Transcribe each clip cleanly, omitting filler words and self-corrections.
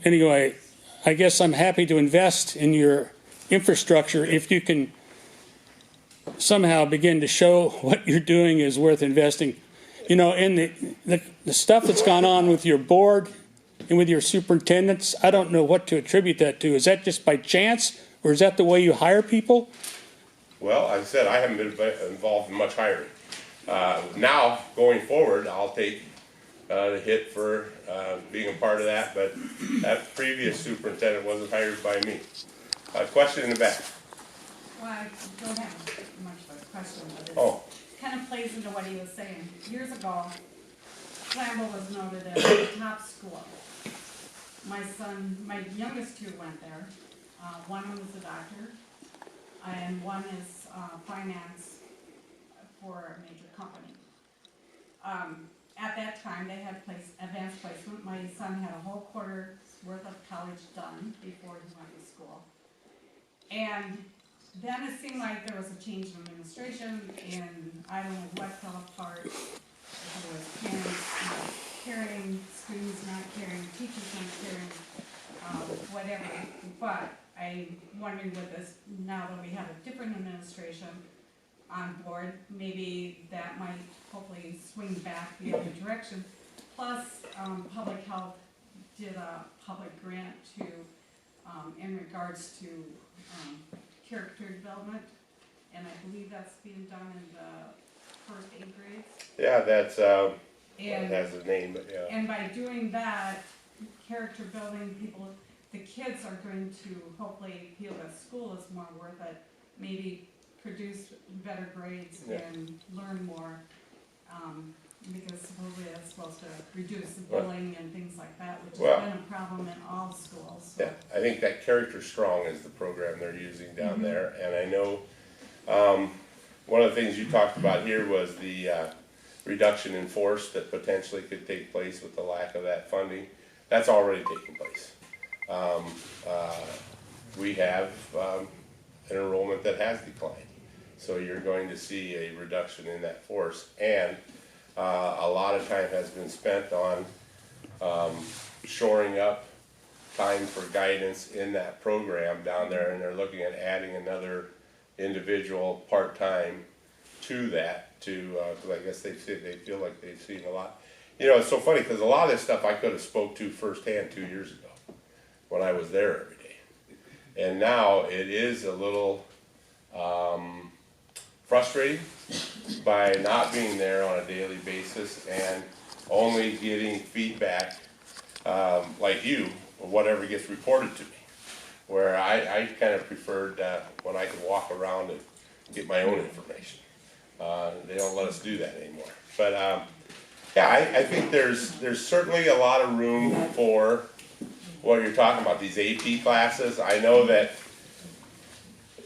anyway, I guess I'm happy to invest in your infrastructure if you can somehow begin to show what you're doing is worth investing. You know, in the stuff that's gone on with your board and with your superintendents, I don't know what to attribute that to. Is that just by chance, or is that the way you hire people? Well, as I said, I haven't been involved in much hiring. Now, going forward, I'll take the hit for being a part of that, but that previous superintendent wasn't hired by me. Question in the back. Well, I don't have much of a question, but it kind of plays into what he was saying. Years ago, Flambeau was noted as a top school. My youngest two went there. One was a doctor, and one is finance for a major company. At that time, they had advanced placement. My son had a whole quarter's worth of college done before he went to school. And then it seemed like there was a change in administration, and I don't know what fell apart. If it was parents not caring, students not caring, teachers not caring, whatever. But I'm wondering with this, now that we have a different administration on board, maybe that might hopefully swing back the other direction. Plus, public health did a public grant to, in regards to character development, and I believe that's being done in the first 8 grades. Yeah, that's it has a name, but yeah. And by doing that, character building, the kids are going to hopefully feel that school is more worth it, maybe produce better grades and learn more, because supposedly that's supposed to reduce the bullying and things like that, which has been a problem in all schools. So. Yeah, I think that Character Strong is the program they're using down there, and I know one of the things you talked about here was the reduction in force that potentially could take place with the lack of that funding. That's already taken place. We have an enrollment that has declined, so you're going to see a reduction in that force, and a lot of time has been spent on shoring up time for guidance in that program down there, and they're looking at adding another individual part-time to that, because I guess they feel like they've seen a lot. You know, it's so funny because a lot of this stuff I could have spoke to firsthand 2 years ago when I was there every day, and now it is a little frustrating by not being there on a daily basis and only getting feedback like you, or whatever gets reported to me, where I kind of preferred when I could walk around and get my own information. They don't let us do that anymore. But yeah, I think there's certainly a lot of room for what you're talking about, these AP classes. I know that,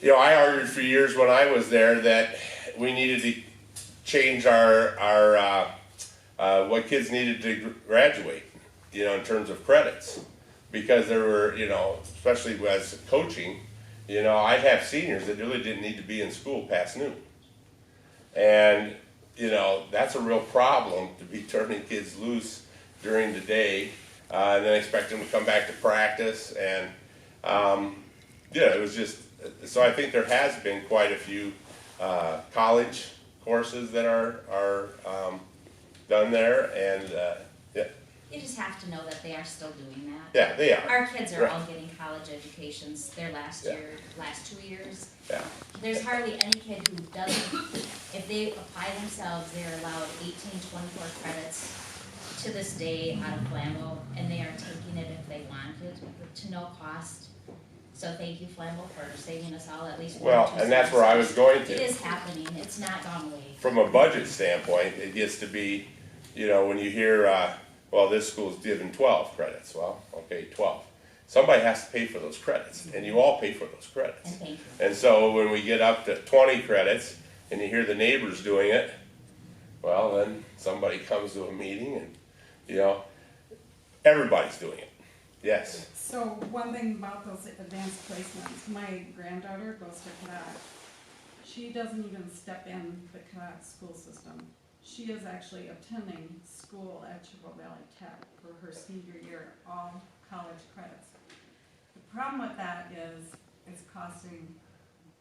you know, I argued for years when I was there that we needed to change our what kids needed to graduate, you know, in terms of credits, because there were, you know, especially as coaching, you know, I'd have seniors that really didn't need to be in school past noon, and you know, that's a real problem to be turning kids loose during the day, and then expect them to come back to practice, and yeah, it was just, so I think there has been quite a few college courses that are done there, and yeah. You just have to know that they are still doing that. Yeah, they are. Our kids are all getting college educations their last 2 years. Yeah. There's hardly any kid who doesn't, if they apply themselves, they're allowed 18, 24 credits to this day out of Flambeau, and they are taking it if they want it to no cost. So thank you, Flambeau, for saving us all at least one or two and that's where I was going to. It is happening. It's not gone away. From a budget standpoint, it gets to be, you know, when you hear, well, this school's given 12 credits. Well, okay, 12. Somebody has to pay for those credits, and you all pay for those credits. And so when we get up to 20 credits, and you hear the neighbors doing it, well, then somebody comes to a meeting, and, you know, everybody's doing it. Yes. So one thing about those advanced placements, my granddaughter goes to Cadet. She doesn't even step in the Cadet school system. She is actually attending school at Chippewa Valley Tech for her senior year, all college credits. problem with that is it's costing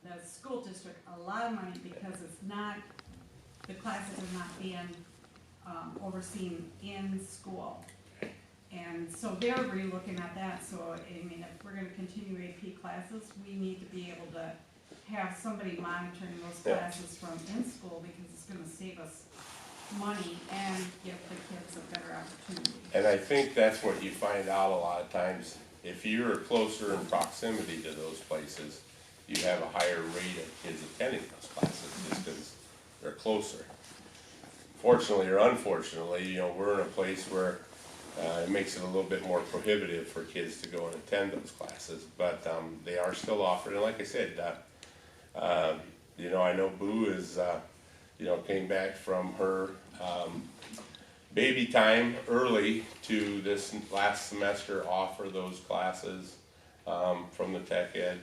the school district a lot of money because it's not, the classes are not being overseen in school. And so they're re-looking at that, so I mean, if we're gonna continue AP classes, we need to be able to have somebody monitoring those Yeah. classes from in school, because it's gonna save us money and give the kids a better opportunity. And I think that's what you find out a lot of times, if you're closer in proximity to those places, you have a higher rate of kids attending those classes, just because they're closer. Fortunately or unfortunately, you know, we're in a place where it makes it a little bit more prohibitive for kids to go and attend those classes, but they are still offered, and like I said, you know, I know Boo is, you know, came back from her baby time early to this last semester offer those classes from the tech ed